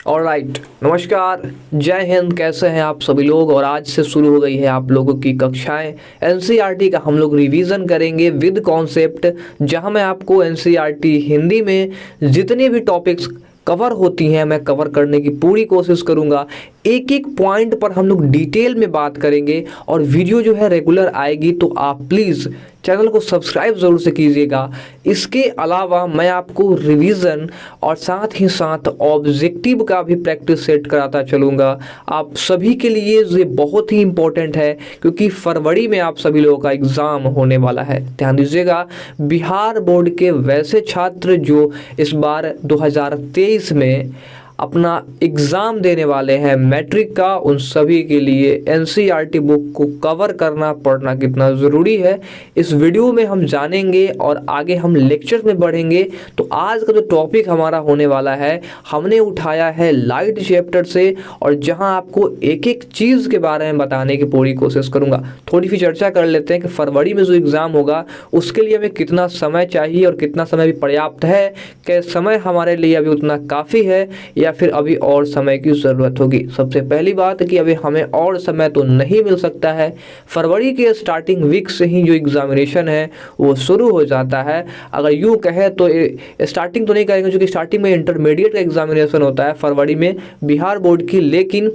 Alright, नमस्कार, जय हिंद। कैसे हैं आप सभी लोग। और आज से शुरू हो गई है आप लोगों की कक्षाएं। एनसीईआरटी का हम लोग रिवीजन करेंगे विद कॉन्सेप्ट, जहां मैं आपको एनसीईआरटी हिंदी में जितने भी टॉपिक्स कवर होती हैं मैं कवर करने की पूरी कोशिश करूंगा। एक एक पॉइंट पर हम लोग डिटेल में बात करेंगे और वीडियो जो है रेगुलर आएगी, तो आप प्लीज़ चैनल को सब्सक्राइब ज़रूर से कीजिएगा। इसके अलावा मैं आपको रिवीजन और साथ ही साथ ऑब्जेक्टिव का भी प्रैक्टिस सेट कराता चलूँगा। आप सभी के लिए ये बहुत ही इम्पोर्टेंट है, क्योंकि फरवरी में आप सभी लोगों का एग्ज़ाम होने वाला है। ध्यान दीजिएगा, बिहार बोर्ड के वैसे छात्र जो इस बार 2023 में अपना एग्ज़ाम देने वाले हैं मैट्रिक का, उन सभी के लिए एनसीईआरटी बुक को कवर करना पढ़ना कितना ज़रूरी है इस वीडियो में हम जानेंगे और आगे हम लेक्चर में बढ़ेंगे। तो आज का जो टॉपिक हमारा होने वाला है, हमने उठाया है लाइट चैप्टर से, और जहां आपको एक एक चीज़ के बारे में बताने की पूरी कोशिश करूंगा। थोड़ी सी चर्चा कर लेते हैं कि फरवरी में जो एग्ज़ाम होगा उसके लिए हमें कितना समय चाहिए और कितना समय भी पर्याप्त है, कि समय हमारे लिए अभी उतना काफ़ी है या फिर अभी और समय की ज़रूरत होगी। सबसे पहली बात कि अभी हमें और समय तो नहीं मिल सकता है। फरवरी के स्टार्टिंग वीक से ही जो एग्जामिनेशन है वो शुरू हो जाता है। अगर यूँ कहे तो स्टार्टिंग तो नहीं करेंगे, क्योंकि स्टार्टिंग में इंटरमीडिएट का एग्जामिनेशन होता है फरवरी में बिहार बोर्ड की, लेकिन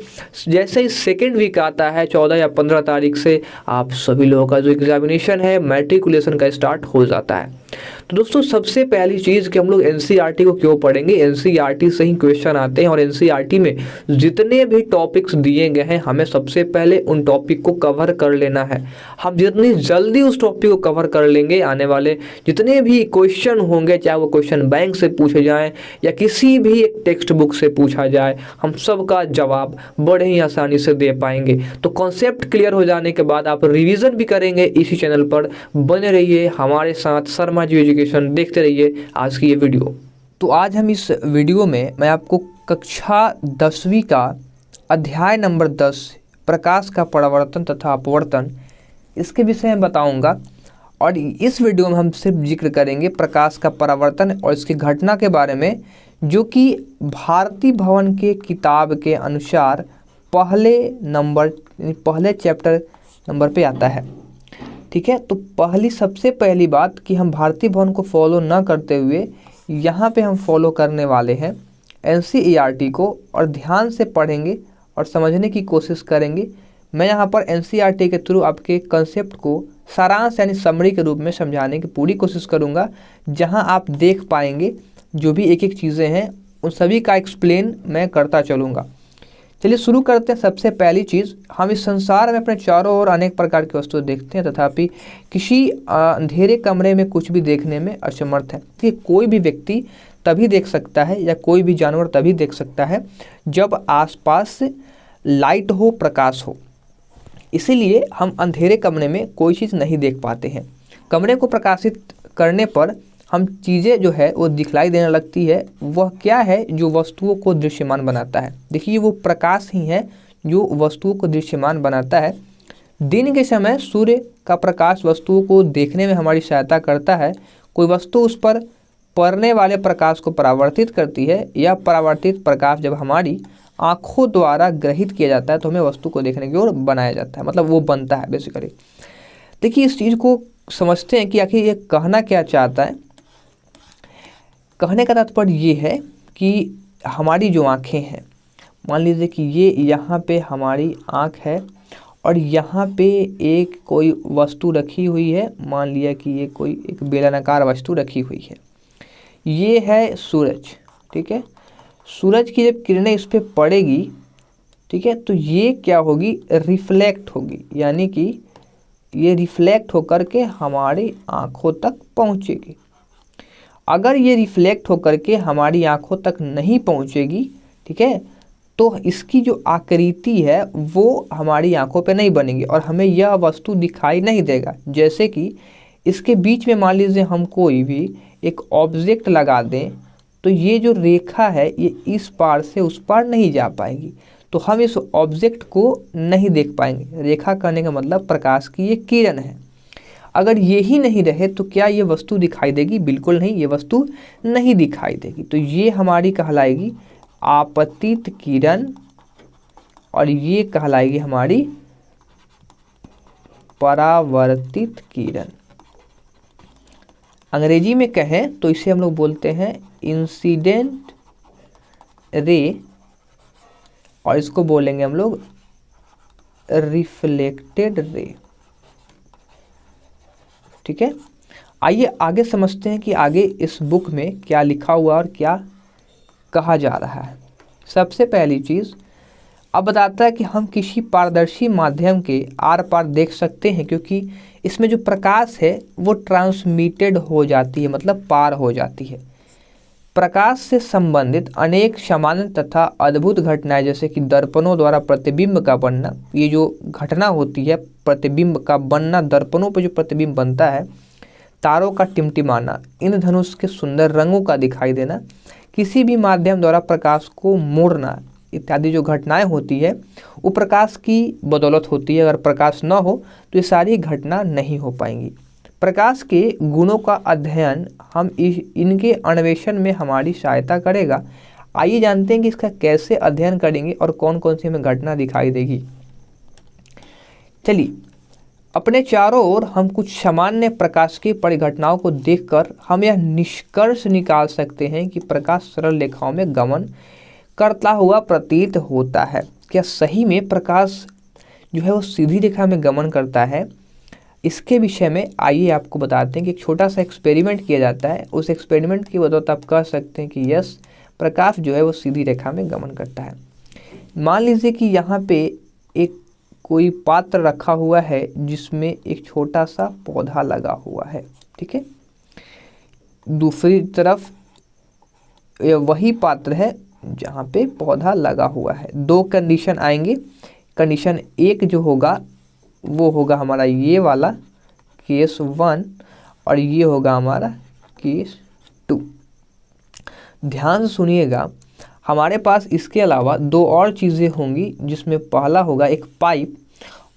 जैसे ही सेकेंड वीक आता है 14 या 15 तारीख से आप सभी लोगों का जो एग्जामिनेशन है मैट्रिकुलेशन का स्टार्ट हो जाता है। तो दोस्तों, सबसे पहली चीज़ कि हम लोग एनसीईआरटी को क्यों पढ़ेंगे। एनसीईआरटी से ही क्वेश्चन आते हैं और एनसीईआरटी में जितने भी टॉपिक्स दिए गए हैं हमें सबसे पहले उन टॉपिक को कवर कर लेना है। हम जितनी जल्दी उस टॉपिक को कवर कर लेंगे, आने वाले जितने भी क्वेश्चन होंगे, चाहे वो क्वेश्चन बैंक से पूछे जाएँ या किसी भी एक टेक्स्ट बुक से पूछा जाए, हम सबका जवाब बड़े ही आसानी से दे पाएंगे। तो कॉन्सेप्ट क्लियर हो जाने के बाद आप रिविज़न भी करेंगे। इसी चैनल पर बने रहिए हमारे साथ, शर्मा जी एजुकेशन देखते रहिए आज की ये वीडियो। तो आज हम इस वीडियो में मैं आपको कक्षा 10वीं का अध्याय नंबर 10 प्रकाश का परावर्तन तथा अपवर्तन, इसके विषय में बताऊंगा। और इस वीडियो में हम सिर्फ जिक्र करेंगे प्रकाश का परावर्तन और इसकी घटना के बारे में, जो कि भारती भवन के किताब के अनुसार पहले चैप्टर नंबर पे आता है। ठीक है, तो सबसे पहली बात कि हम भारती भवन को फॉलो न करते हुए यहाँ पे हम फॉलो करने वाले हैं एनसीईआरटी को, और ध्यान से पढ़ेंगे और समझने की कोशिश करेंगे। मैं यहाँ पर एनसीईआरटी के थ्रू आपके कंसेप्ट को सारांश यानी समरी के रूप में समझाने की पूरी कोशिश करूँगा, जहाँ आप देख पाएंगे जो भी एक एक चीज़ें हैं उन सभी का एक्सप्लेन मैं करता चलूँगा। चलिए शुरू करते हैं। सबसे पहली चीज़, हम इस संसार में अपने चारों ओर अनेक प्रकार की वस्तुएं देखते हैं, तथापि किसी अंधेरे कमरे में कुछ भी देखने में असमर्थ है। कि कोई भी व्यक्ति तभी देख सकता है या कोई भी जानवर तभी देख सकता है जब आसपास लाइट हो, प्रकाश हो। इसीलिए हम अंधेरे कमरे में कोई चीज़ नहीं देख पाते हैं। कमरे को प्रकाशित करने पर हम चीज़ें जो है वो दिखलाई देने लगती है। वह क्या है जो वस्तुओं को दृश्यमान बनाता है। देखिए, वो प्रकाश ही है जो वस्तुओं को दृश्यमान बनाता है। दिन के समय सूर्य का प्रकाश वस्तुओं को देखने में हमारी सहायता करता है। कोई वस्तु उस पर पड़ने वाले प्रकाश को परावर्तित करती है। यह परावर्तित प्रकाश जब हमारी आँखों द्वारा ग्रहित किया जाता है तो हमें वस्तु को देखने की ओर बनाया जाता है, मतलब वो बनता है बेसिकली। देखिए, इस चीज़ को समझते हैं कि आखिर ये कहना क्या चाहता है। कहने का तात्पर्य ये है कि हमारी जो आँखें हैं, मान लीजिए कि ये यहाँ पे हमारी आँख है और यहाँ पे एक कोई वस्तु रखी हुई है। मान लिया कि ये कोई एक बेलनाकार वस्तु रखी हुई है। ये है सूरज। ठीक है, सूरज की जब किरणें इस पर पड़ेगी, ठीक है, तो ये क्या होगी, रिफ्लेक्ट होगी, यानी कि ये रिफ्लेक्ट होकर के हमारी आँखों तक पहुँचेगी। अगर ये रिफ्लेक्ट होकर के हमारी आँखों तक नहीं पहुँचेगी, ठीक है, तो इसकी जो आकृति है वो हमारी आँखों पे नहीं बनेगी और हमें यह वस्तु दिखाई नहीं देगा। जैसे कि इसके बीच में मान लीजिए हम कोई भी एक ऑब्जेक्ट लगा दें, तो ये जो रेखा है ये इस पार से उस पार नहीं जा पाएगी, तो हम इस ऑब्जेक्ट को नहीं देख पाएंगे। रेखा कहने का मतलब प्रकाश की ये किरण है। अगर ये ही नहीं रहे तो क्या ये वस्तु दिखाई देगी? बिल्कुल नहीं, ये वस्तु नहीं दिखाई देगी। तो ये हमारी कहलाएगी आपतित किरण और ये कहलाएगी हमारी परावर्तित किरण। अंग्रेजी में कहें तो इसे हम लोग बोलते हैं इंसिडेंट रे, और इसको बोलेंगे हम लोग रिफ्लेक्टेड रे। ठीक है, आइए आगे समझते हैं कि आगे इस बुक में क्या लिखा हुआ और क्या कहा जा रहा है। सबसे पहली चीज़ अब बताता है कि हम किसी पारदर्शी माध्यम के आर पार देख सकते हैं, क्योंकि इसमें जो प्रकाश है वो ट्रांसमिटेड हो जाती है, मतलब पार हो जाती है। प्रकाश से संबंधित अनेक सामान्य तथा अद्भुत घटनाएं, जैसे कि दर्पणों द्वारा प्रतिबिंब का बनना, ये जो घटना होती है प्रतिबिंब का बनना, दर्पणों पर जो प्रतिबिंब बनता है, तारों का टिमटिमाना, इंद्रधनुष के सुंदर रंगों का दिखाई देना, किसी भी माध्यम द्वारा प्रकाश को मोड़ना इत्यादि जो घटनाएं होती है वो प्रकाश की बदौलत होती है। अगर प्रकाश न हो तो ये सारी घटना नहीं हो पाएंगी। प्रकाश के गुणों का अध्ययन हम इनके अन्वेषण में हमारी सहायता करेगा। आइए जानते हैं कि इसका कैसे अध्ययन करेंगे और कौन कौन सी हमें घटना दिखाई देगी। चलिए, अपने चारों ओर हम कुछ सामान्य प्रकाश की परिघटनाओं को देखकर हम यह निष्कर्ष निकाल सकते हैं कि प्रकाश सरल रेखाओं में गमन करता हुआ प्रतीत होता है। क्या सही में प्रकाश जो है वो सीधी रेखा में गमन करता है? इसके विषय में आइए आपको बताते हैं कि एक छोटा सा एक्सपेरिमेंट किया जाता है। उस एक्सपेरिमेंट की बदौलत आप कह सकते हैं कि यस, प्रकाश जो है वो सीधी रेखा में गमन करता है। मान लीजिए कि यहाँ पे एक कोई पात्र रखा हुआ है जिसमें एक छोटा सा पौधा लगा हुआ है। ठीक है, दूसरी तरफ वही पात्र है जहाँ पे पौधा लगा हुआ है। दो कंडीशन आएंगे। कंडीशन एक जो होगा वो होगा हमारा ये वाला केस 1 और ये होगा हमारा केस 2। ध्यान से सुनिएगा, हमारे पास इसके अलावा दो और चीज़ें होंगी, जिसमें पहला होगा एक पाइप,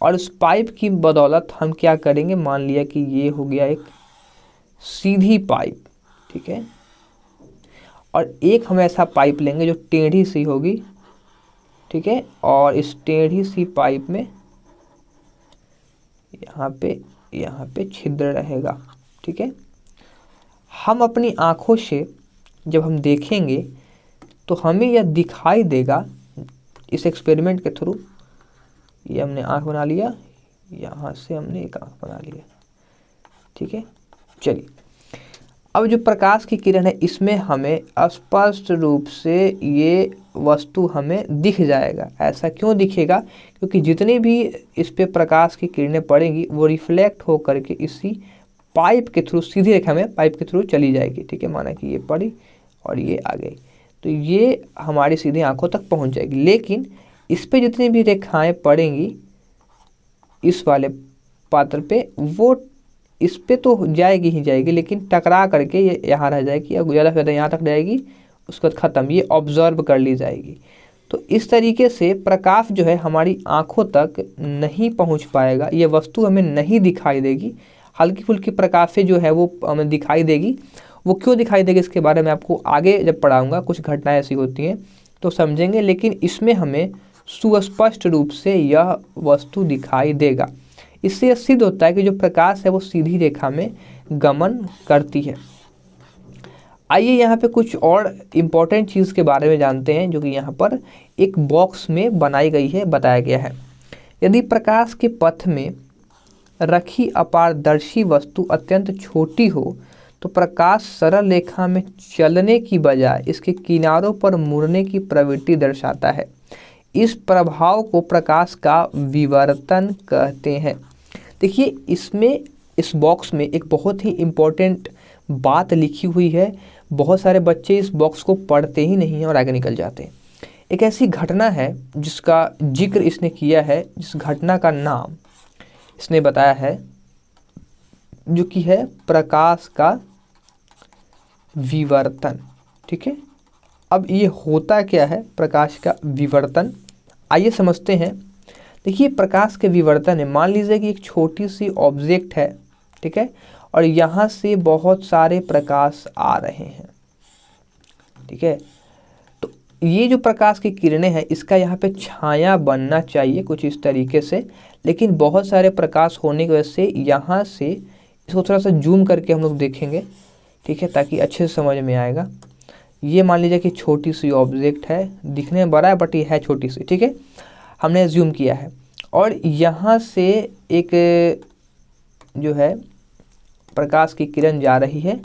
और उस पाइप की बदौलत हम क्या करेंगे, मान लिया कि ये हो गया एक सीधी पाइप। ठीक है, और एक हम ऐसा पाइप लेंगे जो टेढ़ी सी होगी। ठीक है, और इस टेढ़ी सी पाइप में यहाँ पे छिद्र रहेगा। ठीक है, हम अपनी आँखों से जब हम देखेंगे तो हमें यह दिखाई देगा इस एक्सपेरिमेंट के थ्रू। ये हमने आँख बना लिया, यहाँ से हमने एक आँख बना लिया। ठीक है, चलिए, अब जो प्रकाश की किरण है इसमें हमें स्पष्ट रूप से ये वस्तु हमें दिख जाएगा। ऐसा क्यों दिखेगा? क्योंकि जितनी भी इस पे प्रकाश की किरणें पड़ेंगी वो रिफ्लेक्ट हो करके इसी पाइप के थ्रू, सीधी रेखा में पाइप के थ्रू चली जाएगी। ठीक है, माना कि ये पड़ी और ये आ गई, तो ये हमारी सीधी आंखों तक पहुंच जाएगी। लेकिन इस पे जितनी भी रेखाएं पड़ेंगी इस वाले पात्र पे, वो इस पे तो जाएगी ही जाएगी, लेकिन टकरा करके ये यहाँ रह जाएगी, या ज़्यादा से ज़्यादा यहाँ तक जाएगी, उसके बाद ख़त्म, ये ऑब्जर्व कर ली जाएगी। तो इस तरीके से प्रकाश जो है हमारी आँखों तक नहीं पहुँच पाएगा, ये वस्तु हमें नहीं दिखाई देगी। हल्की फुल्की प्रकाशें जो है वो हमें दिखाई देगी। वो क्यों दिखाई देगी इसके बारे में आपको आगे जब पढ़ाऊँगा, कुछ घटनाएँ ऐसी होती हैं तो समझेंगे, लेकिन इसमें हमें सुस्पष्ट रूप से यह वस्तु दिखाई देगा। इससे यह सिद्ध होता है कि जो प्रकाश है वो सीधी रेखा में गमन करती है। आइए यहाँ पे कुछ और इम्पोर्टेंट चीज़ के बारे में जानते हैं, जो कि यहाँ पर एक बॉक्स में बनाई गई है, बताया गया है। यदि प्रकाश के पथ में रखी अपारदर्शी वस्तु अत्यंत छोटी हो तो प्रकाश सरल रेखा में चलने की बजाय इसके किनारों पर मुड़ने की प्रवृत्ति दर्शाता है। इस प्रभाव को प्रकाश का विवर्तन कहते हैं। देखिए, इसमें इस बॉक्स में एक बहुत ही इम्पोर्टेंट बात लिखी हुई है। बहुत सारे बच्चे इस बॉक्स को पढ़ते ही नहीं हैं और आगे निकल जाते हैं। एक ऐसी घटना है जिसका जिक्र इसने किया है, जिस घटना का नाम इसने बताया है, जो कि है प्रकाश का विवर्तन। ठीक है, अब ये होता क्या है प्रकाश का विवर्तन, आइए समझते हैं। देखिए, प्रकाश के विवर्तन है, मान लीजिए कि एक छोटी सी ऑब्जेक्ट है। ठीक है, और यहाँ से बहुत सारे प्रकाश आ रहे हैं। ठीक है, तो ये जो प्रकाश की किरणें हैं इसका यहाँ पे छाया बनना चाहिए कुछ इस तरीके से, लेकिन बहुत सारे प्रकाश होने की वजह से यहाँ से इसको थोड़ा सा जूम करके हम लोग देखेंगे, ठीक है, ताकि अच्छे से समझ में आएगा। ये मान लीजिए कि छोटी सी ऑब्जेक्ट है, दिखने में बड़ा है बट ये है छोटी सी, ठीक है, हमने जूम किया है और यहाँ से एक जो है प्रकाश की किरण जा रही है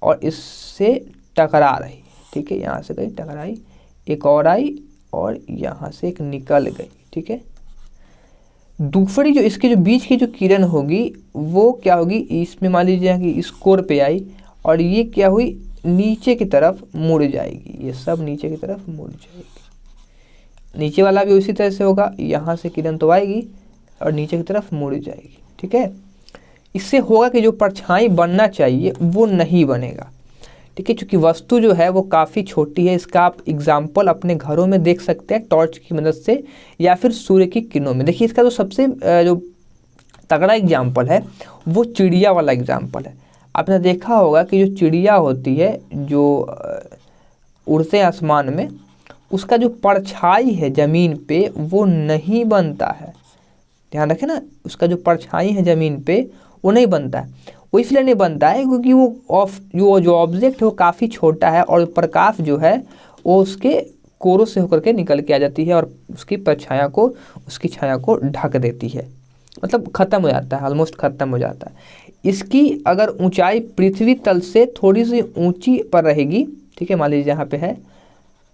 और इससे टकरा रही है, ठीक है, यहाँ से गई टकराई, एक और आई और यहाँ से एक निकल गई, ठीक है। दूसरी जो इसके जो बीच की जो किरण होगी वो क्या होगी, इसमें मान लीजिए कि इस कोर पे आई और ये क्या हुई, नीचे की तरफ मुड़ जाएगी, ये सब नीचे की तरफ मुड़ जाएगी। नीचे वाला भी उसी तरह से होगा, यहाँ से किरण तो आएगी और नीचे की तरफ मुड़ जाएगी, ठीक है। इससे होगा कि जो परछाई बनना चाहिए वो नहीं बनेगा, ठीक है, क्योंकि वस्तु जो है वो काफ़ी छोटी है। इसका आप एग्जाम्पल अपने घरों में देख सकते हैं टॉर्च की मदद से या फिर सूर्य की किरणों में। देखिए इसका जो सबसे जो तगड़ा एग्जाम्पल है वो चिड़िया वाला एग्जाम्पल है। आपने देखा होगा कि जो चिड़िया होती है जो उड़ते आसमान में, उसका जो परछाई है ज़मीन पे वो नहीं बनता है, ध्यान रखें ना, उसका जो परछाई है ज़मीन पे वो नहीं बनता है। वो इसलिए नहीं बनता है क्योंकि वो जो ऑब्जेक्ट है वो काफ़ी छोटा है और प्रकाश जो है वो उसके कोरों से होकर के निकल के आ जाती है और उसकी परछाया को, उसकी छाया को ढक देती है, मतलब ख़त्म हो जाता है, ऑलमोस्ट ख़त्म हो जाता है। इसकी अगर ऊंचाई पृथ्वी तल से थोड़ी सी ऊंची पर रहेगी, ठीक है, मान लीजिए यहाँ पे है,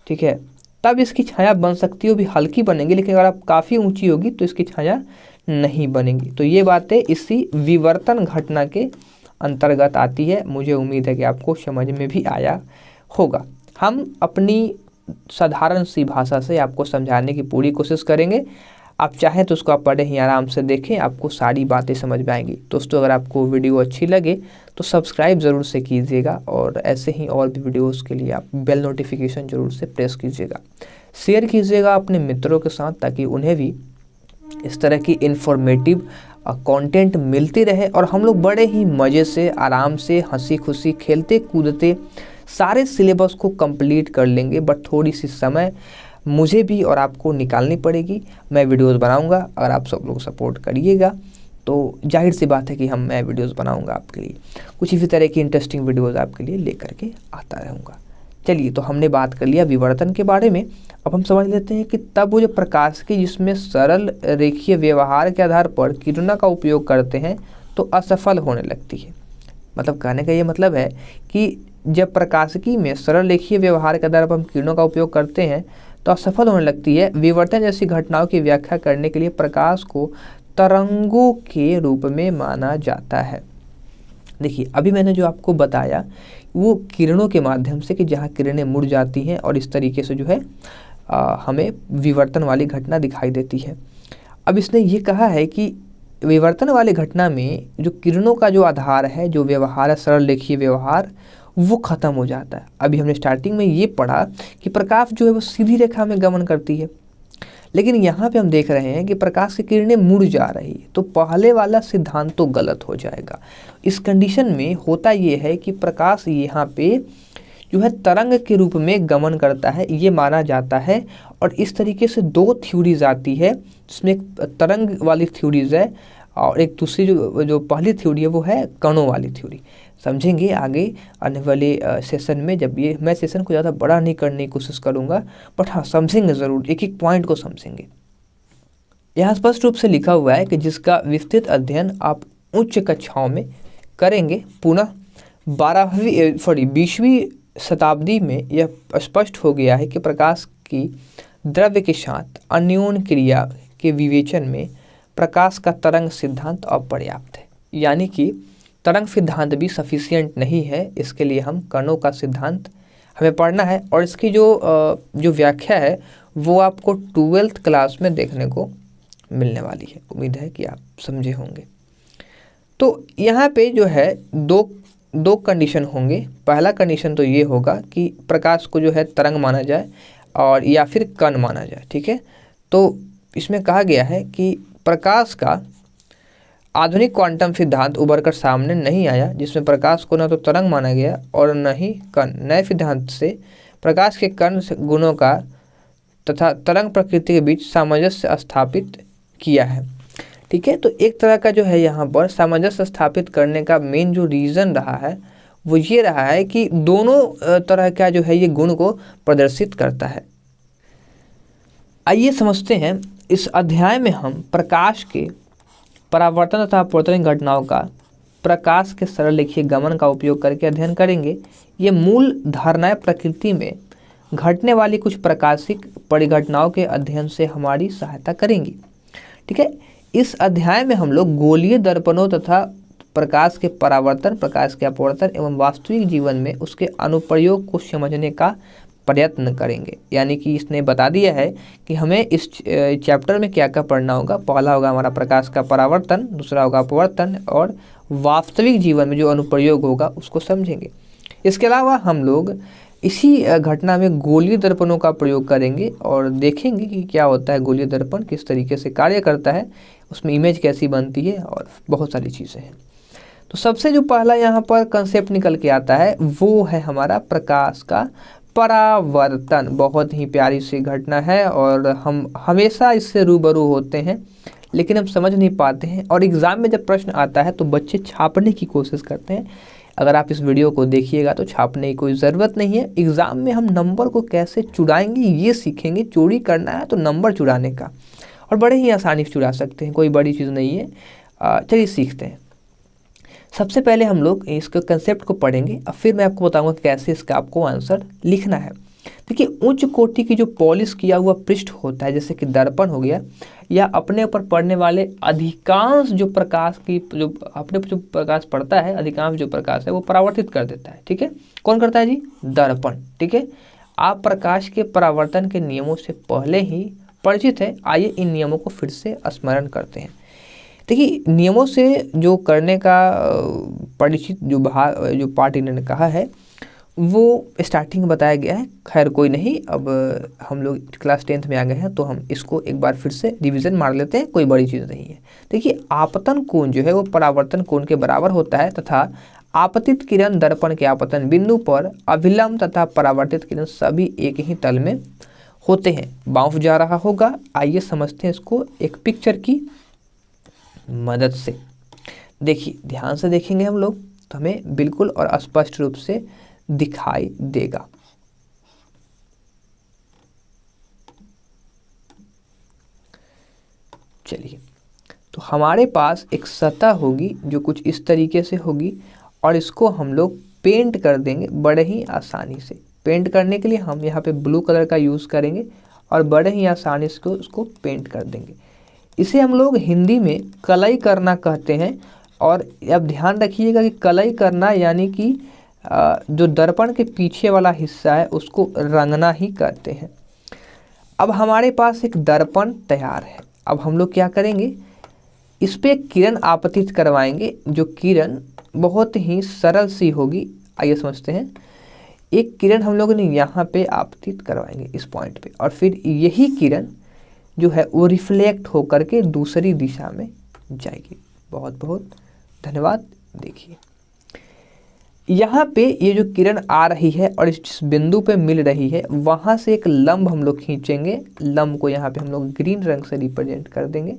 ठीक है, तब इसकी छाया बन सकती है, वो भी हल्की बनेगी, लेकिन अगर आप काफ़ी ऊंची होगी तो इसकी छाया नहीं बनेगी। तो ये बातें इसी विवर्तन घटना के अंतर्गत आती है। मुझे उम्मीद है कि आपको समझ में भी आया होगा। हम अपनी साधारण सी भाषा से आपको समझाने की पूरी कोशिश करेंगे। आप चाहें तो उसको आप पढ़ें ही, आराम से देखें, आपको सारी बातें समझ में आएंगी। दोस्तों अगर आपको वीडियो अच्छी लगे तो सब्सक्राइब ज़रूर से कीजिएगा और ऐसे ही और भी वीडियोस के लिए आप बेल नोटिफिकेशन ज़रूर से प्रेस कीजिएगा। शेयर कीजिएगा अपने मित्रों के साथ ताकि उन्हें भी इस तरह की इन्फॉर्मेटिव कंटेंट मिलती रहे और हम लोग बड़े ही मज़े से, आराम से, हंसी खुशी, खेलते कूदते सारे सिलेबस को कंप्लीट कर लेंगे। बट थोड़ी सी समय मुझे भी और आपको निकालनी पड़ेगी। मैं वीडियोस बनाऊंगा, अगर आप सब लोग सपोर्ट करिएगा तो जाहिर सी बात है कि मैं वीडियोस बनाऊंगा आपके लिए, कुछ इसी तरह की इंटरेस्टिंग वीडियोस आपके लिए लेकर के आता रहूँगा। चलिए, तो हमने बात कर लिया विवर्तन के बारे में। अब हम समझ लेते हैं कि तब वो जो प्रकाश की जिसमें सरल रेखीय व्यवहार के आधार पर किरणों का उपयोग करते हैं तो असफल होने लगती है। मतलब कहने का ये मतलब है कि जब प्रकाशिकी में सरल रेखीय व्यवहार के आधार पर हम किरणों का उपयोग करते हैं तो असफल होने लगती है। विवर्तन जैसी घटनाओं की व्याख्या करने के लिए प्रकाश को तरंगों के रूप में माना जाता है। देखिए अभी मैंने जो आपको बताया वो किरणों के माध्यम से, कि जहाँ किरणें मुड़ जाती हैं और इस तरीके से जो है हमें विवर्तन वाली घटना दिखाई देती है। अब इसने ये कहा है कि विवर्तन वाली घटना में जो किरणों का जो आधार है, जो व्यवहार है, सरल रेखीय व्यवहार, वो ख़त्म हो जाता है। अभी हमने स्टार्टिंग में ये पढ़ा कि प्रकाश जो है वो सीधी रेखा में गमन करती है, लेकिन यहाँ पे हम देख रहे हैं कि प्रकाश की किरणें मुड़ जा रही है, तो पहले वाला सिद्धांत तो गलत हो जाएगा। इस कंडीशन में होता ये है कि प्रकाश यहाँ पे जो है तरंग के रूप में गमन करता है, ये माना जाता है। और इस तरीके से दो थ्योरीज आती है, जिसमें एक तरंग वाली थ्योरीज है और एक दूसरी जो पहली थ्योरी है वो है कणों वाली थ्योरी। समझेंगे आगे आने वाले सेशन में, जब ये मैं सेशन को ज़्यादा बड़ा नहीं करने की कोशिश करूँगा, बट हाँ समझेंगे ज़रूर, एक एक पॉइंट को समझेंगे। यहाँ स्पष्ट रूप से लिखा हुआ है कि जिसका विस्तृत अध्ययन आप उच्च कक्षाओं में करेंगे। पुनः 20वीं शताब्दी में यह स्पष्ट हो गया है कि प्रकाश की द्रव्य के साथ अन्योन्य क्रिया के विवेचन में प्रकाश का तरंग सिद्धांत अपर्याप्त है। यानी कि तरंग सिद्धांत भी सफिशिएंट नहीं है, इसके लिए हम कणों का सिद्धांत हमें पढ़ना है। और इसकी जो व्याख्या है वो आपको 12th क्लास में देखने को मिलने वाली है। उम्मीद है कि आप समझे होंगे। तो यहाँ पे जो है दो कंडीशन होंगे। पहला कंडीशन तो ये होगा कि प्रकाश को जो है तरंग माना जाए और या फिर कण माना जाए, ठीक है। तो इसमें कहा गया है कि प्रकाश का आधुनिक क्वांटम सिद्धांत उभर कर सामने नहीं आया, जिसमें प्रकाश को न तो तरंग माना गया और न ही कण। नए सिद्धांत से प्रकाश के कण गुणों का तथा तरंग प्रकृति के बीच सामंजस्य स्थापित किया है। ठीक है, तो एक तरह का जो है यहाँ पर सामंजस्य स्थापित करने का मेन जो रीज़न रहा है वो ये रहा है कि दोनों तरह का जो है ये गुण को प्रदर्शित करता है। आइए समझते हैं, इस अध्याय में हम प्रकाश के परावर्तन तथा अपवर्तन घटनाओं का प्रकाश के सरल रेखीय गमन का उपयोग करके अध्ययन करेंगे। ये मूल धारणाएं प्रकृति में घटने वाली कुछ प्रकाशिक परिघटनाओं के अध्ययन से हमारी सहायता करेंगी। ठीक है, इस अध्याय में हम लोग गोलीय दर्पणों तथा प्रकाश के परावर्तन, प्रकाश के अपवर्तन एवं वास्तविक जीवन में उसके अनुप्रयोग को समझने का प्रयत्न करेंगे। यानी कि इसने बता दिया है कि हमें इस चैप्टर में क्या क्या पढ़ना होगा। पहला होगा हमारा प्रकाश का परावर्तन, दूसरा होगा अपवर्तन और वास्तविक जीवन में जो अनुप्रयोग होगा उसको समझेंगे। इसके अलावा हम लोग इसी घटना में गोलीय दर्पणों का प्रयोग करेंगे और देखेंगे कि क्या होता है गोलीय दर्पण, किस तरीके से कार्य करता है, उसमें इमेज कैसी बनती है और बहुत सारी चीज़ें हैं। तो सबसे जो पहला यहाँ पर कंसेप्ट निकल के आता है वो है हमारा प्रकाश का परावर्तन। बहुत ही प्यारी सी घटना है और हम हमेशा इससे रूबरू होते हैं लेकिन हम समझ नहीं पाते हैं, और एग्ज़ाम में जब प्रश्न आता है तो बच्चे छापने की कोशिश करते हैं। अगर आप इस वीडियो को देखिएगा तो छापने की कोई ज़रूरत नहीं है। एग्ज़ाम में हम नंबर को कैसे चुराएंगे ये सीखेंगे। चोरी करना है तो नंबर चुराने का, और बड़े ही आसानी से चुरा सकते हैं, कोई बड़ी चीज़ नहीं है। चलिए सीखते हैं। सबसे पहले हम लोग इसके कंसेप्ट को पढ़ेंगे और फिर मैं आपको बताऊंगा कैसे इसका आपको आंसर लिखना है। देखिए, उच्च कोटि की जो पॉलिश किया हुआ पृष्ठ होता है, जैसे कि दर्पण हो गया, या अपने ऊपर पड़ने वाले अधिकांश जो प्रकाश की जो अपने ऊपर जो प्रकाश पड़ता है, अधिकांश जो प्रकाश है वो परावर्तित कर देता है। ठीक है, कौन करता है जी? दर्पण। ठीक है, आप प्रकाश के परावर्तन के नियमों से पहले ही परिचित है। आइए इन नियमों को फिर से स्मरण करते हैं। देखिए, नियमों से जो करने का परिचित जो पार्ट इन्होंने कहा है वो स्टार्टिंग में बताया गया है। खैर कोई नहीं, अब हम लोग क्लास 10th में आ गए हैं तो हम इसको एक बार फिर से रिवीजन मार लेते हैं, कोई बड़ी चीज़ नहीं है। देखिए, आपतन कोण जो है वो परावर्तन कोण के बराबर होता है तथा आपतित किरण दर्पण के आपतन बिंदु पर अभिलंब तथा परावर्तित किरण सभी एक ही तल में होते हैं। बाउंस जा रहा होगा, आइए समझते हैं इसको एक पिक्चर की मदद से। देखिए, ध्यान से देखेंगे हम लोग तो हमें बिल्कुल और स्पष्ट रूप से दिखाई देगा। चलिए, तो हमारे पास एक सतह होगी जो कुछ इस तरीके से होगी और इसको हम लोग पेंट कर देंगे बड़े ही आसानी से। पेंट करने के लिए हम यहाँ पे ब्लू कलर का यूज़ करेंगे और बड़े ही आसानी से उसको पेंट कर देंगे। इसे हम लोग हिंदी में कलई करना कहते हैं। और अब ध्यान रखिएगा कि कलई करना यानी कि जो दर्पण के पीछे वाला हिस्सा है उसको रंगना ही कहते हैं। अब हमारे पास एक दर्पण तैयार है। अब हम लोग क्या करेंगे, इस पे किरण आपतित करवाएंगे, जो किरण बहुत ही सरल सी होगी। आइए समझते हैं। एक किरण हम लोगों ने यहाँ पे आपतित करवाएंगे इस पॉइंट पे, और फिर यही किरण जो है वो रिफ्लेक्ट होकर के दूसरी दिशा में जाएगी। बहुत बहुत धन्यवाद। देखिए, यहाँ पे ये जो किरण आ रही है और इस बिंदु पे मिल रही है, वहाँ से एक लंब हम लोग खींचेंगे। लंब को यहाँ पे हम लोग ग्रीन रंग से रिप्रेजेंट कर देंगे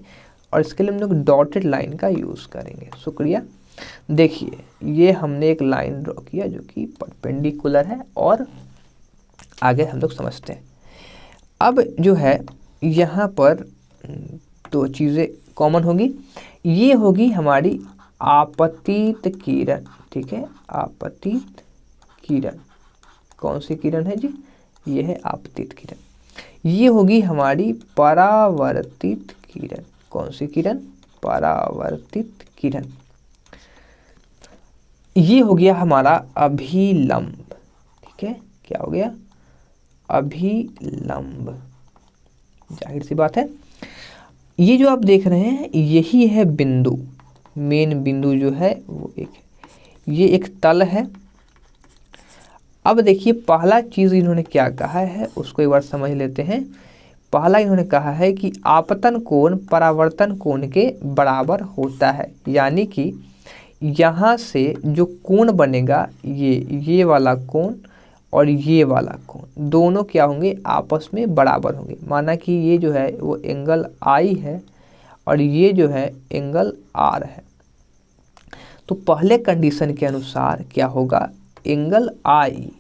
और इसके लिए हम लोग डॉटेड लाइन का यूज़ करेंगे। शुक्रिया। देखिए, ये हमने एक लाइन ड्रॉ किया जो कि परपेंडिकुलर है और आगे हम लोग समझते हैं। अब जो है यहाँ पर दो चीज़ें कॉमन होगी। ये होगी हमारी आपतित किरण। ठीक है, आपतित किरण कौन सी किरण है जी? ये है आपतित किरण। ये होगी हमारी परावर्तित किरण। कौन सी किरण? परावर्तित किरण। ये हो गया हमारा अभिलंब। ठीक है, क्या हो गया? अभिलंब। जाहिर सी बात है, ये जो आप देख रहे हैं यही है बिंदु, मेन बिंदु जो है वो एक है। ये एक तल है। अब देखिए, पहला चीज़ इन्होंने क्या कहा है उसको एक बार समझ लेते हैं। पहला इन्होंने कहा है कि आपतन कोण परावर्तन कोण के बराबर होता है। यानी कि यहाँ से जो कोण बनेगा ये वाला कोण और ये वाला कोण दोनों क्या होंगे, आपस में बराबर होंगे। माना कि ये जो है वो एंगल आई है और ये जो है एंगल आर है। तो पहले कंडीशन के अनुसार क्या होगा, एंगल आई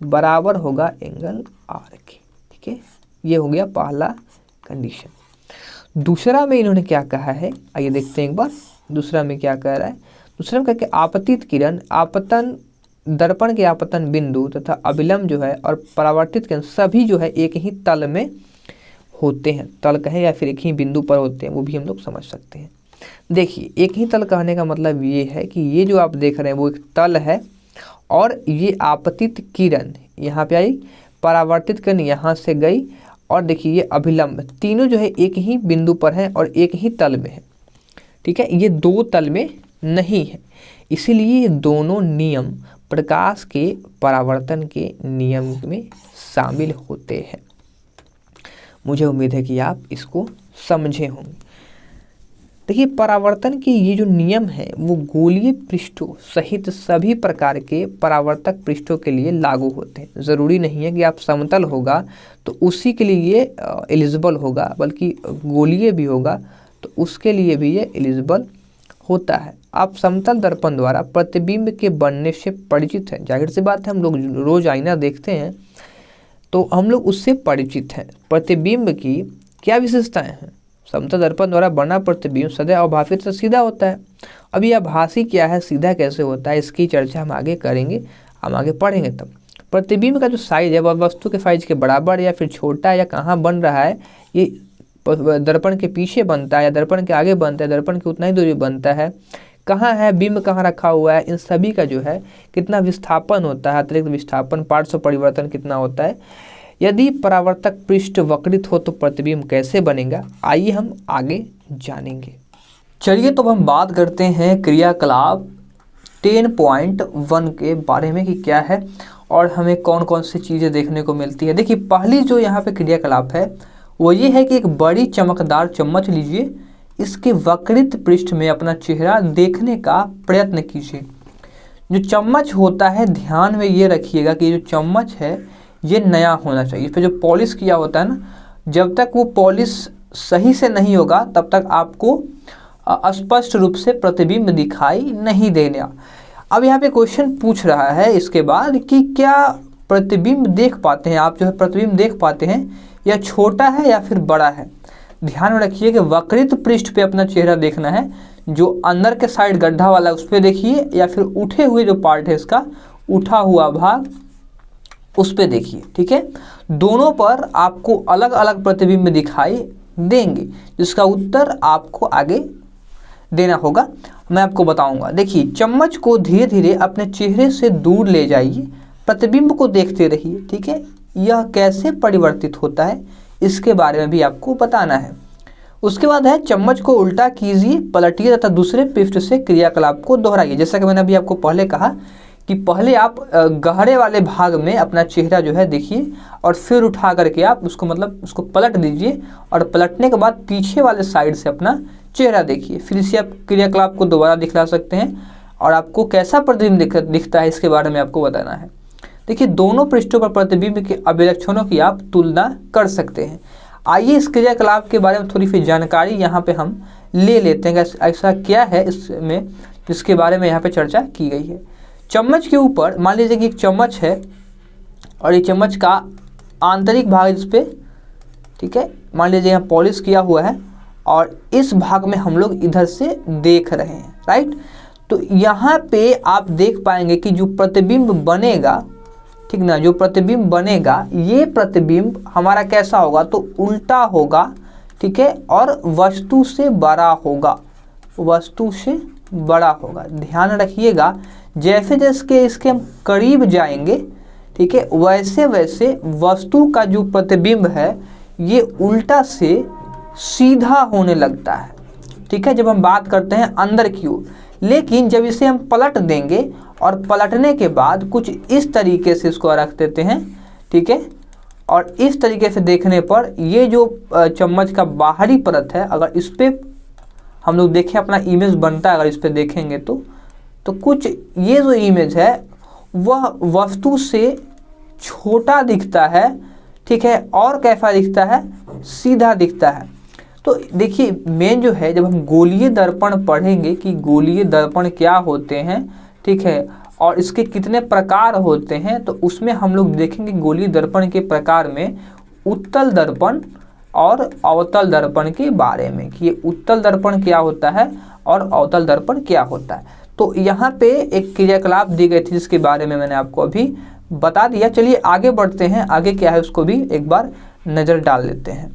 बराबर होगा एंगल आर के। ठीक है, ये हो गया पहला कंडीशन। दूसरा में इन्होंने क्या कहा है, आइए देखते हैं एक बार। दूसरा में क्या कह रहा है, दूसरा में कहकर आपतित किरण आपतन दर्पण के आपतन बिंदु तथा अभिलंब जो है और परावर्तित किरण सभी जो है एक ही तल में होते हैं। तल कहें या फिर एक ही बिंदु पर होते हैं, वो भी हम लोग समझ सकते हैं। देखिए, एक ही तल कहने का मतलब ये है कि ये जो आप देख रहे हैं वो एक तल है और ये आपतित किरण यहाँ पे आई, परावर्तित किरण यहाँ से गई और देखिए ये अभिलंब, तीनों जो है एक ही बिंदु पर है और एक ही तल में है। ठीक है, ये दो तल में नहीं है, इसीलिए ये दोनों नियम प्रकाश के परावर्तन के नियम में शामिल होते हैं। मुझे उम्मीद है कि आप इसको समझे होंगे। देखिए, परावर्तन के ये जो नियम है वो गोलीय पृष्ठों सहित सभी प्रकार के परावर्तक पृष्ठों के लिए लागू होते हैं। ज़रूरी नहीं है कि आप समतल होगा तो उसी के लिए ये एलिजिबल होगा, बल्कि गोलीय भी होगा तो उसके लिए भी ये एलिजिबल होता है। आप समतल दर्पण द्वारा प्रतिबिंब के बनने से परिचित हैं। जाहिर सी बात है, हम लोग रोज आईना देखते हैं तो हम लोग उससे परिचित हैं। प्रतिबिंब की क्या विशेषताएं हैं? समतल दर्पण द्वारा बना प्रतिबिंब सदैव अभाषित से सीधा होता है। अभी आभासी क्या है, सीधा कैसे होता है, इसकी चर्चा हम आगे करेंगे, हम आगे पढ़ेंगे तब। प्रतिबिंब का जो साइज है वह वस्तु के साइज के बराबर या फिर छोटा या कहाँ बन रहा है, ये दर्पण के पीछे बनता है या दर्पण के आगे बनता है, दर्पण की उतना ही दूरी बनता है, कहाँ है, बिंब कहाँ रखा हुआ है, इन सभी का जो है कितना विस्थापन होता है, अतिरिक्त विस्थापन, पार्श्व परिवर्तन कितना होता है। यदि परावर्तक पृष्ठ वक्रित हो तो प्रतिबिंब कैसे बनेगा, आइए हम आगे जानेंगे। चलिए तो हम बात करते हैं क्रियाकलाप 10.1 के बारे में कि क्या है और हमें कौन कौन सी चीज़ें देखने को मिलती है। देखिए, पहली जो यहाँ पे क्रियाकलाप है वो ये है कि एक बड़ी चमकदार चम्मच लीजिए, इसके वक्रित पृष्ठ में अपना चेहरा देखने का प्रयत्न कीजिए। जो चम्मच होता है, ध्यान में ये रखिएगा कि जो चम्मच है ये नया होना चाहिए। फिर जो पॉलिश किया होता है ना, जब तक वो पॉलिश सही से नहीं होगा तब तक आपको स्पष्ट रूप से प्रतिबिंब दिखाई नहीं देना। अब यहाँ पे क्वेश्चन पूछ रहा है इसके बाद कि क्या प्रतिबिंब देख पाते हैं आप, जो है प्रतिबिंब देख पाते हैं, या छोटा है या फिर बड़ा है। ध्यान में रखिए कि वक्रित पृष्ठ पे अपना चेहरा देखना है, जो अंदर के साइड गड्ढा वाला है उस पर देखिए, या फिर उठे हुए जो पार्ट है इसका उठा हुआ भाग उस पर देखिए। ठीक है, दोनों पर आपको अलग अलग प्रतिबिंब दिखाई देंगे, जिसका उत्तर आपको आगे देना होगा, मैं आपको बताऊंगा। देखिए, चम्मच को धीरे धीरे अपने चेहरे से दूर ले जाइए, प्रतिबिंब को देखते रहिए। ठीक है, यह कैसे परिवर्तित होता है इसके बारे में भी आपको बताना है। उसके बाद है चम्मच को उल्टा कीजिए, पलटिए तथा दूसरे पृष्ठ से क्रियाकलाप को दोहराइए। जैसा कि मैंने अभी आपको पहले कहा कि पहले आप गहरे वाले भाग में अपना चेहरा जो है देखिए और फिर उठा करके आप उसको पलट दीजिए और पलटने के बाद पीछे वाले साइड से अपना चेहरा देखिए। फिर इसे आप क्रियाकलाप को दोबारा दिखला सकते हैं और आपको कैसा प्रतिबिंब दिखता है इसके बारे में आपको बताना है। देखिए, दोनों पृष्ठों पर प्रतिबिंब के अभिलक्षणों की आप तुलना कर सकते हैं। आइए इस क्रियाकलाप के बारे में थोड़ी सी जानकारी यहाँ पे हम ले लेते हैं, ऐसा क्या है इसमें जिसके बारे में यहाँ पे चर्चा की गई है। चम्मच के ऊपर मान लीजिए कि एक चम्मच है और ये चम्मच का आंतरिक भाग इस पर, ठीक है, मान लीजिए यहाँ पॉलिश किया हुआ है और इस भाग में हम लोग इधर से देख रहे हैं, राइट। तो यहाँ पे आप देख पाएंगे कि जो प्रतिबिंब बनेगा, ठीक ना, जो प्रतिबिंब बनेगा ये प्रतिबिंब हमारा कैसा होगा, तो उल्टा होगा, ठीक है, और वस्तु से बड़ा होगा, वस्तु से बड़ा होगा। ध्यान रखिएगा, जैसे जैसे इसके हम करीब जाएंगे, ठीक है, वैसे वैसे वस्तु का जो प्रतिबिंब है ये उल्टा से सीधा होने लगता है। ठीक है, जब हम बात करते हैं अंदर की ओर, लेकिन जब इसे हम पलट देंगे और पलटने के बाद कुछ इस तरीके से इसको रख देते हैं, ठीक है, और इस तरीके से देखने पर ये जो चम्मच का बाहरी परत है, अगर इस पर हम लोग देखें अपना इमेज बनता है, अगर इस पर देखेंगे तो कुछ ये जो इमेज है वह वस्तु से छोटा दिखता है, ठीक है, और कैसा दिखता है, सीधा दिखता है। तो देखिए मेन जो है, जब हम गोलीय दर्पण पढ़ेंगे कि गोलीय दर्पण क्या होते हैं, ठीक है, और इसके कितने प्रकार होते हैं, तो उसमें हम लोग देखेंगे गोलीय दर्पण के प्रकार में उत्तल दर्पण और अवतल दर्पण के बारे में कि ये उत्तल दर्पण क्या होता है और अवतल दर्पण क्या होता है। तो यहाँ पे एक क्रियाकलाप दी गई थी जिसके बारे में मैंने आपको अभी बता दिया। चलिए आगे बढ़ते हैं, आगे क्या है उसको भी एक बार नज़र डाल लेते हैं।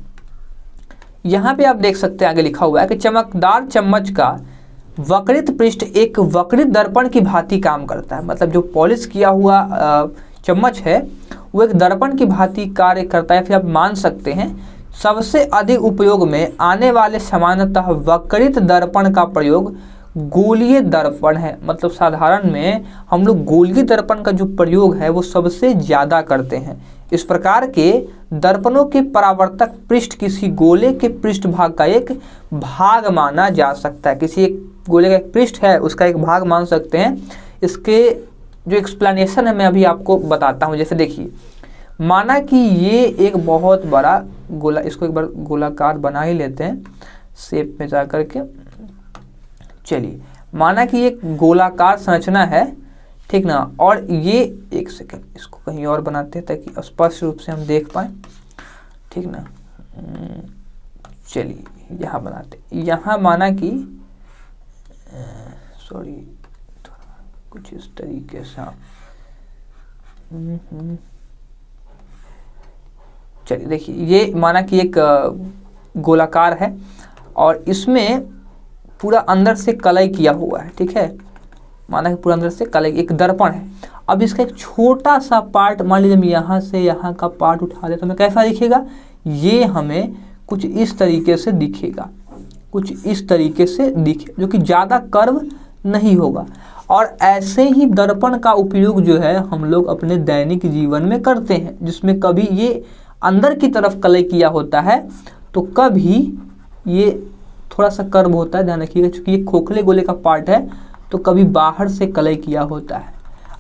यहाँ पे आप देख सकते हैं आगे लिखा हुआ है कि चमकदार चम्मच का वक्रित पृष्ठ एक वक्रित दर्पण की भांति काम करता है। मतलब जो पॉलिश किया हुआ चम्मच है वो एक दर्पण की भांति कार्य करता है। फिर आप मान सकते हैं सबसे अधिक उपयोग में आने वाले सामान्यतः वक्रित दर्पण का प्रयोग गोलीय दर्पण है। मतलब साधारण में हम लोग गोलीय दर्पण का जो प्रयोग है वो सबसे ज़्यादा करते हैं। इस प्रकार के दर्पणों के परावर्तक पृष्ठ किसी गोले के पृष्ठ भाग का एक भाग माना जा सकता है। किसी एक गोले का एक पृष्ठ है उसका एक भाग मान सकते हैं। इसके जो एक्सप्लेनेशन है मैं अभी आपको बताता हूँ। जैसे देखिए, माना कि ये एक बहुत बड़ा गोला, इसको एक बार गोलाकार बना ही लेते हैं शेप में जा कर के। चलिए, माना कि एक गोलाकार संरचना है, ठीक ना, और ये एक सेकंड इसको कहीं और बनाते हैं ताकि स्पष्ट रूप से हम देख पाए, ठीक ना। चलिए यहाँ बनाते, यहाँ माना कि सॉरी कुछ इस तरीके से, चलिए देखिए, ये माना कि एक गोलाकार है और इसमें पूरा अंदर से कलई किया हुआ है, ठीक है। माना कि पूरा अंदर से कलई, एक दर्पण है। अब इसका एक छोटा सा पार्ट, मान लीजिए मैं यहाँ से यहाँ का पार्ट उठा ले तो हमें कैसा दिखेगा, ये हमें कुछ इस तरीके से दिखेगा, कुछ इस तरीके से दिखे, जो कि ज़्यादा कर्व नहीं होगा। और ऐसे ही दर्पण का उपयोग जो है हम लोग अपने दैनिक जीवन में करते हैं, जिसमें कभी ये अंदर की तरफ कलई किया होता है तो कभी ये थोड़ा सा कर्व होता है, ध्यान रखिएगा, क्योंकि ये खोखले गोले का पार्ट है तो कभी बाहर से कलई किया होता है।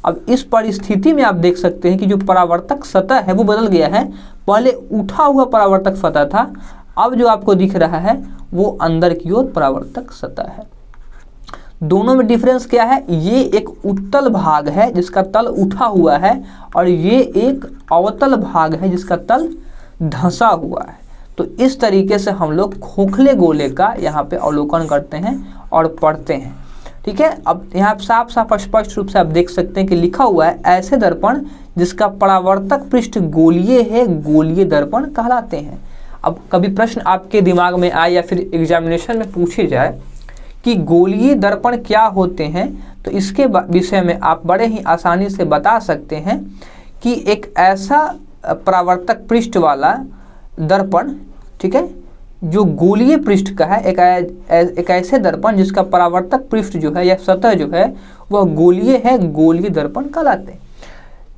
अब इस परिस्थिति में आप देख सकते हैं कि जो परावर्तक सतह है वो बदल गया है। पहले उठा हुआ परावर्तक सतह था, अब जो आपको दिख रहा है वो अंदर की ओर परावर्तक सतह है। दोनों में डिफरेंस क्या है, ये एक उत्तल भाग है जिसका तल उठा हुआ है और ये एक अवतल भाग है जिसका तल धंसा हुआ है। तो इस तरीके से हम लोग खोखले गोले का यहाँ पे अवलोकन करते हैं और पढ़ते हैं, ठीक है। अब यहाँ साफ साफ स्पष्ट रूप से आप देख सकते हैं कि लिखा हुआ है ऐसे दर्पण जिसका परावर्तक पृष्ठ गोलीय है, गोलीय दर्पण कहलाते हैं। अब कभी प्रश्न आपके दिमाग में आए या फिर एग्जामिनेशन में पूछे जाए कि गोलीय दर्पण क्या होते हैं, तो इसके विषय में आप बड़े ही आसानी से बता सकते हैं कि एक ऐसा परावर्तक पृष्ठ वाला दर्पण, ठीक है, जो गोलीय पृष्ठ का है, एक ऐसे दर्पण जिसका परावर्तक पृष्ठ जो है या सतह जो है वह गोलीय है, गोलीय दर्पण कहलाते हैं।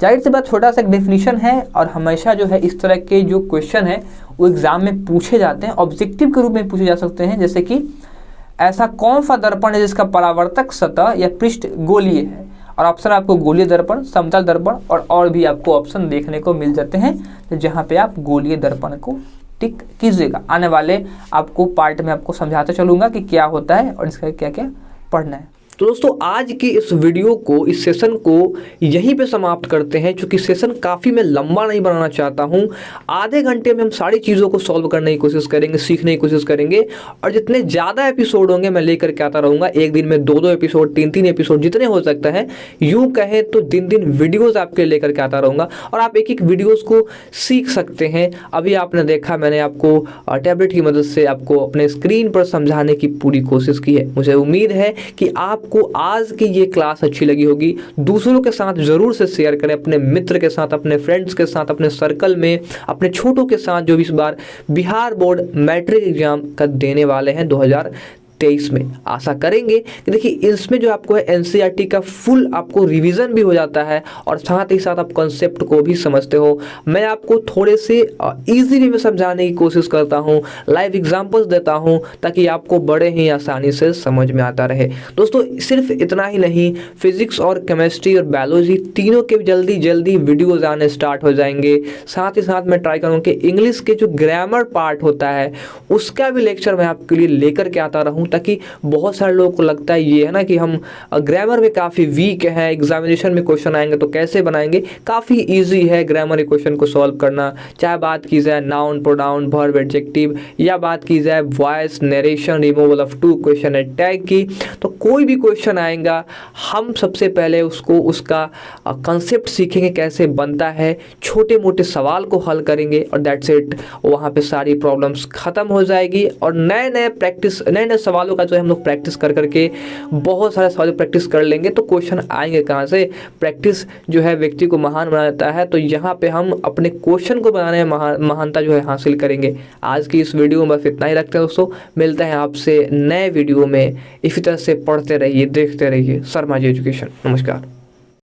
जाहिर सी बात, छोटा सा एक डेफिनेशन है और हमेशा जो है इस तरह के जो क्वेश्चन है वो एग्जाम में पूछे जाते हैं, ऑब्जेक्टिव के रूप में पूछे जा सकते हैं। जैसे कि ऐसा कौन सा दर्पण है जिसका परावर्तक सतह या पृष्ठ गोलीय है, और ऑप्शन आपको गोलीय दर्पण, समतल दर्पण और भी आपको ऑप्शन देखने को मिल जाते हैं, तो जहाँ पे आप गोलीय दर्पण को टिक कीजिएगा। आने वाले आपको पार्ट में आपको समझाते चलूँगा कि क्या होता है और इसका क्या क्या पढ़ना है। तो दोस्तों आज की इस वीडियो को, इस सेशन को यहीं पे समाप्त करते हैं, क्योंकि सेशन काफ़ी मैं लंबा नहीं बनाना चाहता हूँ। आधे घंटे में हम सारी चीज़ों को सॉल्व करने की कोशिश करेंगे, सीखने की कोशिश करेंगे, और जितने ज़्यादा एपिसोड होंगे मैं लेकर के आता रहूँगा। एक दिन में 2-2 एपिसोड, 3-3 एपिसोड, जितने हो सकता है, यूँ कहें तो दिन वीडियोज़ आपके लेकर के आता रहूँगा और आप एक वीडियोज़ को सीख सकते हैं। अभी आपने देखा, मैंने आपको टैबलेट की मदद से आपको अपने स्क्रीन पर समझाने की पूरी कोशिश की है। मुझे उम्मीद है कि आपको आज की ये क्लास अच्छी लगी होगी। दूसरों के साथ ज़रूर से शेयर करें, अपने मित्र के साथ, अपने फ्रेंड्स के साथ, अपने सर्कल में, अपने छोटों के साथ जो भी इस बार बिहार बोर्ड मैट्रिक एग्जाम का देने वाले हैं 2023 2023 में। आशा करेंगे कि देखिए इसमें जो आपको है एनसीईआरटी का फुल आपको रिवीजन भी हो जाता है और साथ ही साथ आप कॉन्सेप्ट को भी समझते हो। मैं आपको थोड़े से इजी वे में समझाने की कोशिश करता हूँ, लाइव एग्जांपल्स देता हूँ ताकि आपको बड़े ही आसानी से समझ में आता रहे। दोस्तों सिर्फ इतना ही नहीं, फिजिक्स और केमिस्ट्री और बायोलॉजी तीनों के जल्दी जल्दी वीडियोज आने स्टार्ट हो जाएंगे। साथ ही साथ मैं ट्राई करूँगा कि इंग्लिश के जो ग्रामर पार्ट होता है उसका भी लेक्चर मैं आपके लिए लेकर के आता रहूँ, ताकि बहुत सारे लोगों को लगता है ये है ना कि हम ग्रामर में काफ़ी वीक हैं, एग्जामिनेशन में क्वेश्चन आएंगे तो कैसे बनाएंगे। काफ़ी ईजी है ग्रामर इक्वेशन को सॉल्व करना, चाहे बात की जाए नाउन, प्रोनाउन, वर्ब, एडजेक्टिव, या बात की जाए voice, narration, removal of to, question and tag की। तो कोई भी क्वेश्चन आएगा हम सबसे पहले उसको उसका कंसेप्ट सीखेंगे कैसे बनता है, छोटे मोटे सवाल को हल करेंगे और दैट्स इट। वहाँ पे सारी प्रॉब्लम्स खत्म हो जाएगी और नए नए सवालों का जो है हम लोग प्रैक्टिस कर करके बहुत सारे सवाल प्रैक्टिस कर लेंगे तो क्वेश्चन आएंगे कहाँ से। प्रैक्टिस जो है व्यक्ति को महान बना देता है, तो यहाँ पे हम अपने क्वेश्चन को बनाने में महानता जो है हासिल करेंगे। आज की इस वीडियो में बस इतना ही रखते हैं दोस्तों, मिलते हैं आपसे नए वीडियो में। इसी तरह से पढ़ते रहिए, देखते रहिए शर्मा जी एजुकेशन। नमस्कार।